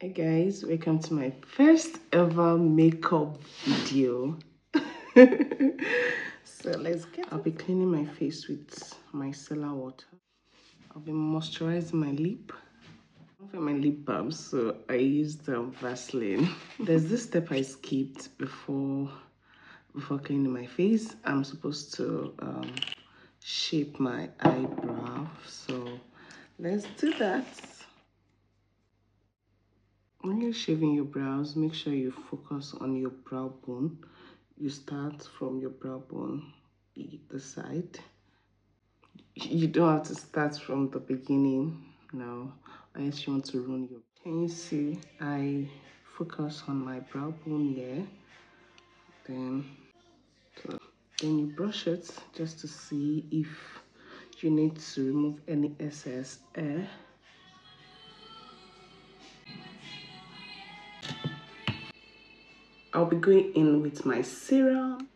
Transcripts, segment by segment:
Hey guys, welcome to my first ever makeup video. So I'll be cleaning my face with micellar water. I'll be moisturizing my lip. I don't feel my lip balm, so I used Vaseline. There's this step I skipped before cleaning my face. I'm supposed to shape my eyebrow, so let's do that. When you're shaving your brows, make sure you focus on your brow bone. You start from your brow bone, the side. You don't have to start from the beginning now, unless you want to ruin your. Can you see? I focus on my brow bone here. Then you brush it just to see if you need to remove any excess hair. I'll be going in with my serum.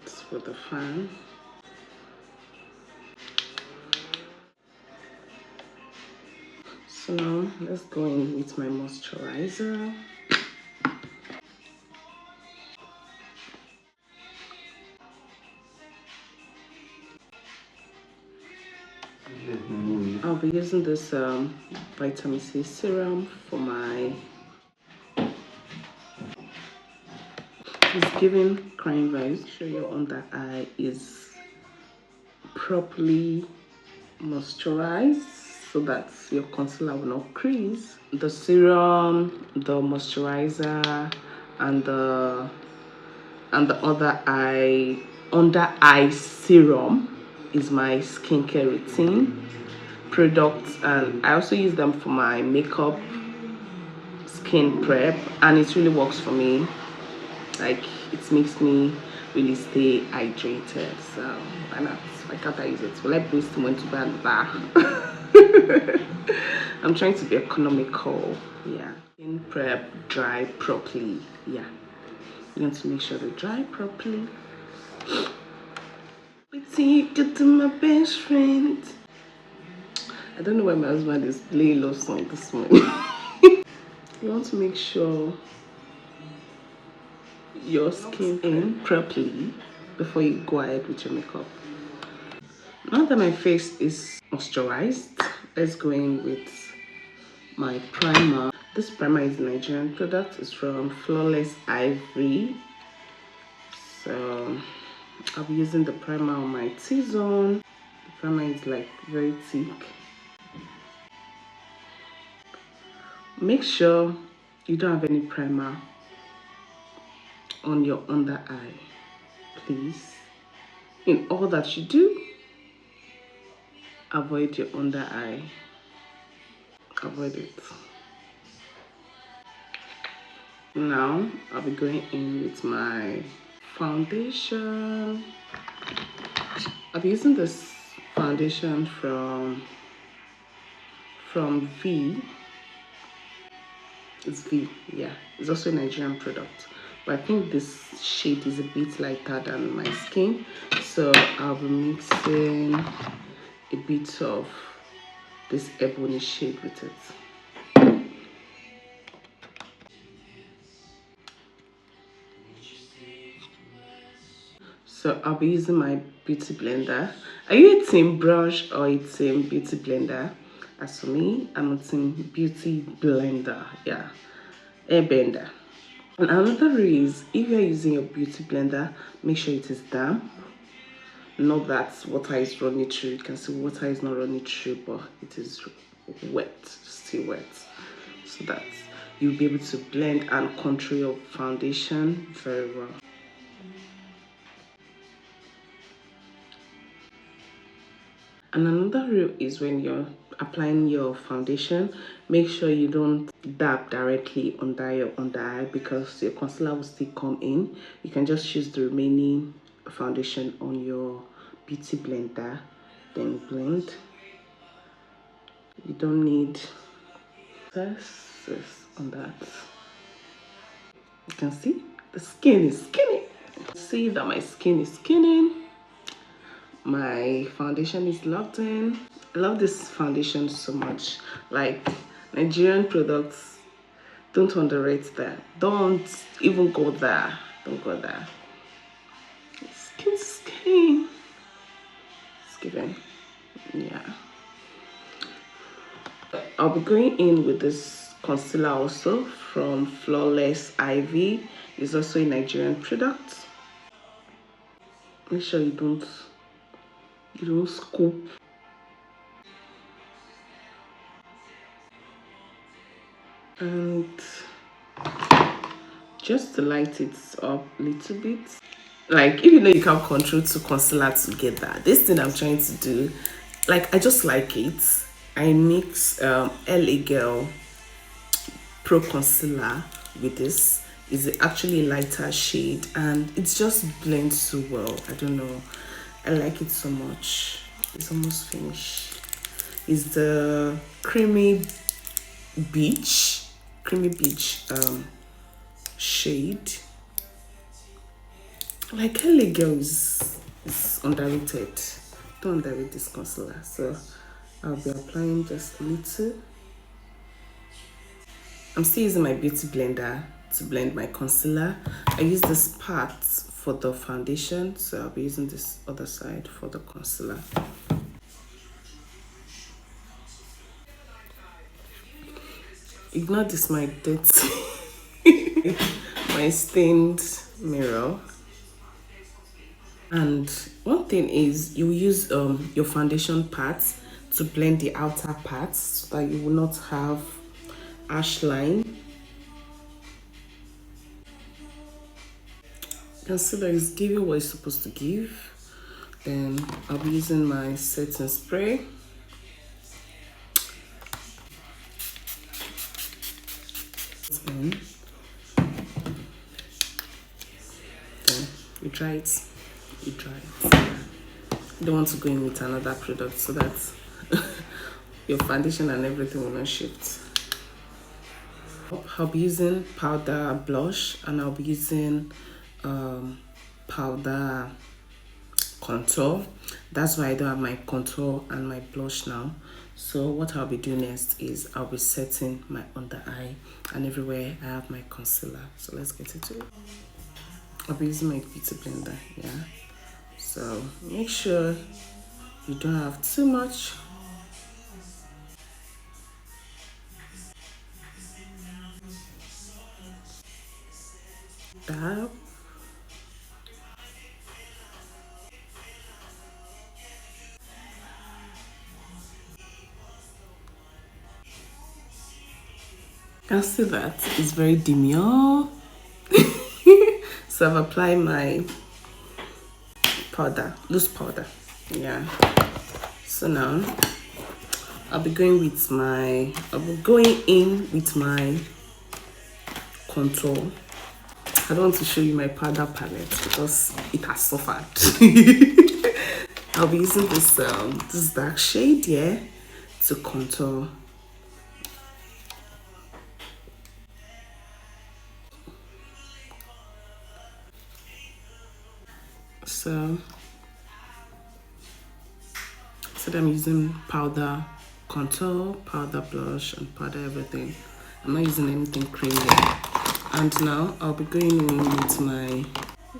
It's for the fan. So now let's go in with my moisturizer. I'll be using this vitamin C serum for my. It's giving crying vibes. Make sure your under eye is properly moisturized so that your concealer will not crease. The serum, the moisturizer, and the other eye under eye serum is my skincare routine products, and I also use them for my makeup skin prep, and it really works for me. Like, it makes me really stay hydrated, so why not? Why can't I use it? Will I boost when to buy the bar? I'm trying to be economical. Yeah, skin prep dry properly. Yeah, you want to make sure they dry properly. Wait till you get to my best friend. I don't know why my husband is playing love song this morning. You want to make sure your skin in properly before you go ahead with your makeup. Now that my face is moisturized, let's go in with my primer. This primer is a Nigerian product. It's from Flawless Ivory. So I'll be using the primer on my T-zone. The primer is like very thick. Make sure you don't have any primer on your under eye, please. In all that you do, avoid your under eye. Avoid it. Now I'll be going in with my foundation. I'll be using this foundation from V. It's V, yeah. It's also a Nigerian product, but I think this shade is a bit lighter than my skin, so I'll be mixing a bit of this ebony shade with it. So I'll be using my beauty blender. Are you a team brush or a team beauty blender? As for me, I'm a team beauty blender. Yeah, airbender. And another rule is, if you're using your beauty blender, make sure it is damp. Not that water is running through. You can see water is not running through, but it is wet, still wet, so that you'll be able to blend and control your foundation very well. And another rule is, when you're applying your foundation, make sure you don't dab directly under your under eye, because your concealer will still come in. You can just use the remaining foundation on your beauty blender, then blend. You don't need this on that. You can see the skin is skinny. See that my skin is skinny. My foundation is locked in. I love this foundation so much. Like, Nigerian products, don't underrate that. Don't even go there. Don't go there. Skin. It's giving. Yeah. I'll be going in with this concealer also from Flawless Ivy. It's also a Nigerian product. Make sure you don't scoop. And just to light it up a little bit. Like, if you know you can't control two concealer together, this thing I'm trying to do, like, I just like it. I mix LA Girl Pro Concealer with this. Is actually a lighter shade and it just blends so well. I don't know. I like it so much. It's almost finished. It's the creamy beach shade. Like, LA Girl is underrated. Don't underrate this concealer. So I'll be applying just a little. I'm still using my beauty blender to blend my concealer. I use this part for the foundation, so I'll be using this other side for the concealer. Ignore this, my dirty my stained mirror. And one thing is, you use your foundation parts to blend the outer parts so that you will not have ash line. Concealer is giving what it's supposed to give. Then I'll be using my setting spray. Then you dry it. You don't want to go in with another product so that your foundation and everything will not shift. I'll be using powder blush and I'll be using powder contour. That's why I don't have my contour and my blush now. So what I'll be doing next is I'll be setting my under eye and everywhere I have my concealer. So let's get into it. I'll be using my beauty blender, yeah. So make sure you don't have too much. Dab. You can see that it's very demure. So I've applied my powder, loose powder. Yeah. So now I'll be going in with my contour. I don't want to show you my powder palette because it has suffered. I'll be using this dark shade here to contour. So I'm using powder contour, powder blush, and powder everything. I'm not using anything creamy. And now I'll be going in with my.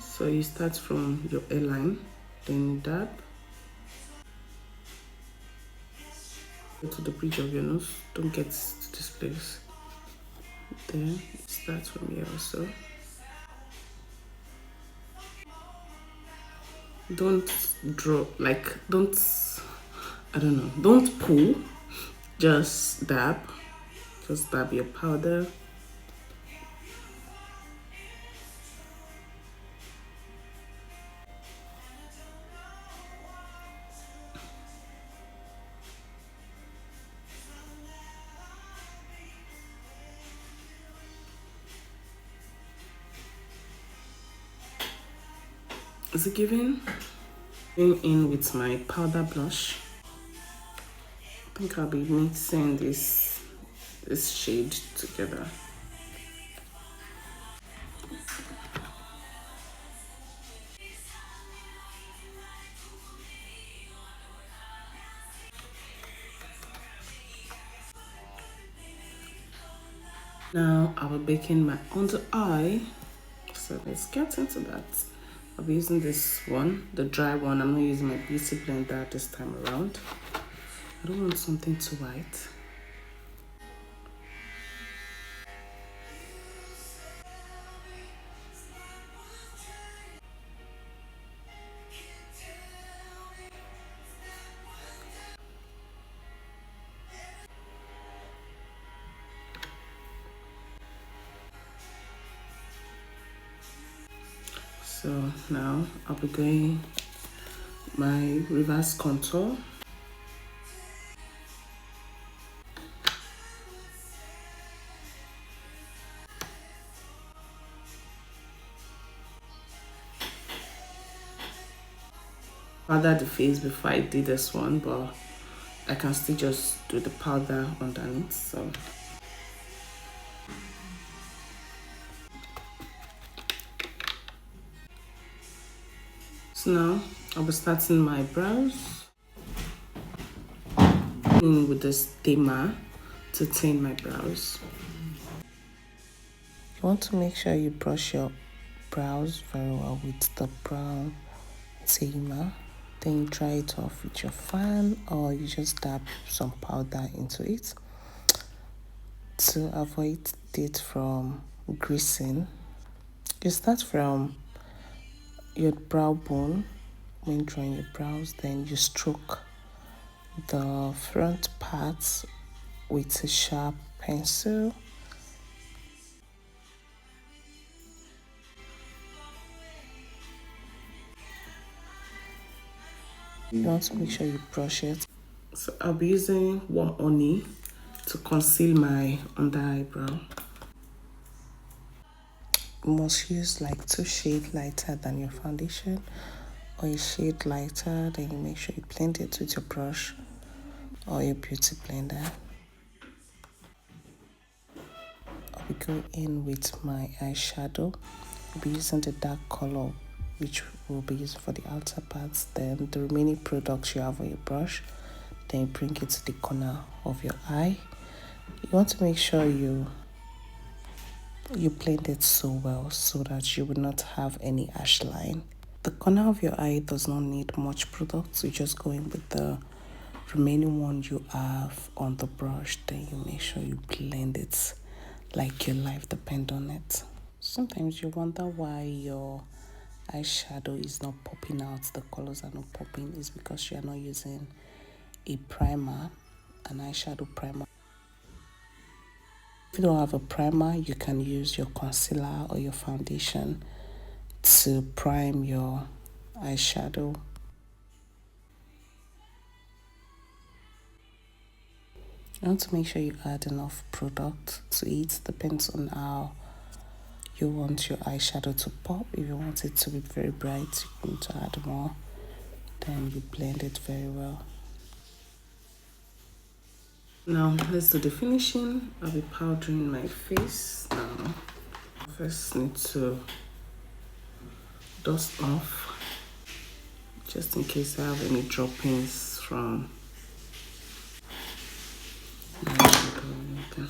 So you start from your hairline, then you dab. Go to the bridge of your nose. Don't get to this place. Then you start from here also. Don't draw, like, don't pull, just dab your powder. Is it giving? Going in with my powder blush. I think I'll be mixing this shade together. Now I will be baking my under eye. So let's get into that. I'll be using this one, the dry one. I'm not using my beauty blender this time around. I don't want something too white. So now I'll be going my reverse contour. Powder the face before I did this one, but I can still just do the powder underneath. So now I'll be starting my brows in with this tamer to tint my brows. You want to make sure you brush your brows very well with the brown tamer. Then you dry it off with your fan, or you just dab some powder into it to avoid it from greasing. You start from your brow bone when drawing your brows, then you stroke the front parts with a sharp pencil. You want to make sure you brush it. So I'll be using warm honey to conceal my under eyebrow. You must use like 2 shades lighter than your foundation, or a shade lighter. Then you make sure you blend it with your brush or your beauty blender. I'll be going in with my eyeshadow. I'll be using the dark color, which we'll be using for the outer parts. Then the remaining products you have on your brush, then you bring it to the corner of your eye. You want to make sure you blend it so well so that you will not have any ash line. The corner of your eye does not need much product, so you just go in with the remaining one you have on the brush. Then you make sure you blend it like your life depends on it. Sometimes you wonder why your eyeshadow is not popping out, the colors are not popping. It's because you are not using a primer, an eyeshadow primer. If you don't have a primer, you can use your concealer or your foundation to prime your eyeshadow. You want to make sure you add enough product to it. Depends on how you want your eyeshadow to pop. If you want it to be very bright, you need to add more. Then you blend it very well. Now let's do the finishing. I'll be powdering my face now. First need to dust off, just in case I have any droppings from my eyeshadow.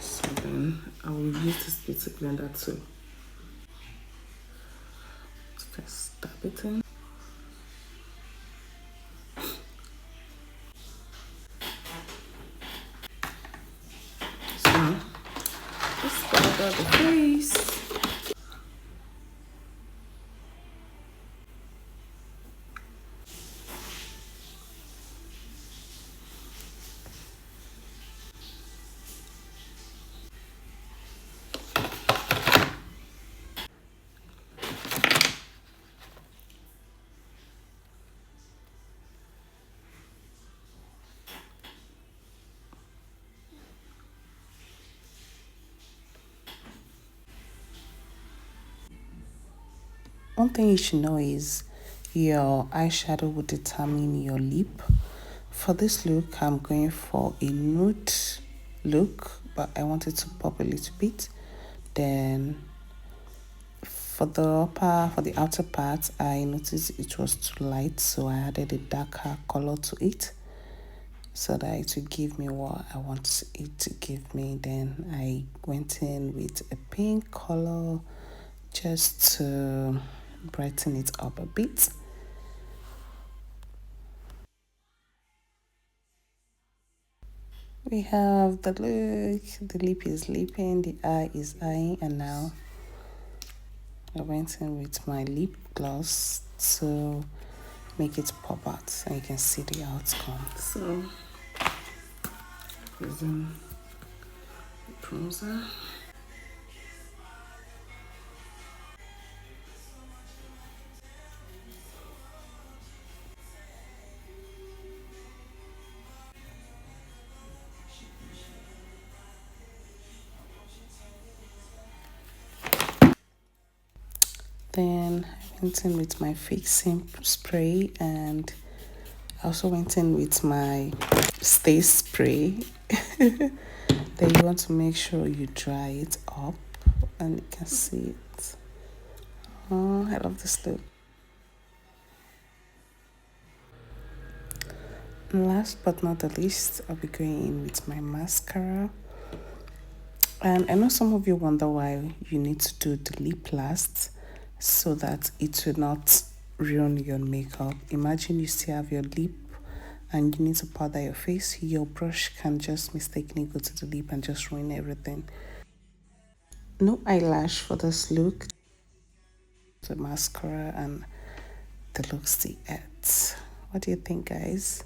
So then I will use this beauty blender to first dab it in. So let's powder the face. One thing you should know is your eyeshadow will determine your lip. For this look, I'm going for a nude look, but I want it to pop a little bit. Then for the outer part, I noticed it was too light, so I added a darker color to it. so that it will give me what I want it to give me. Then I went in with a pink color just to brighten it up a bit. We have the look, the lip is lipping, the eye is eyeing, and now I went in with my lip gloss to make it pop out and you can see the outcome. So using bronzer. Then I went in with my fixing spray, and I also went in with my stay spray. Then you want to make sure you dry it up and you can see it. Oh, I love this look. And last but not the least, I'll be going in with my mascara. And I know some of you wonder why you need to do the lip last, so that it will not ruin your makeup. Imagine you still have your lip and you need to powder your face. Your brush can just mistakenly go to the lip and just ruin everything. No eyelash for this look. The mascara and the look's the it. What do you think, guys?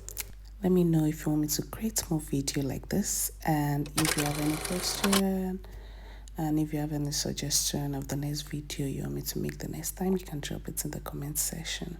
Let me know if you want me to create more video like this, and if you have any question, and if you have any suggestion of the next video you want me to make the next time, you can drop it in the comment section.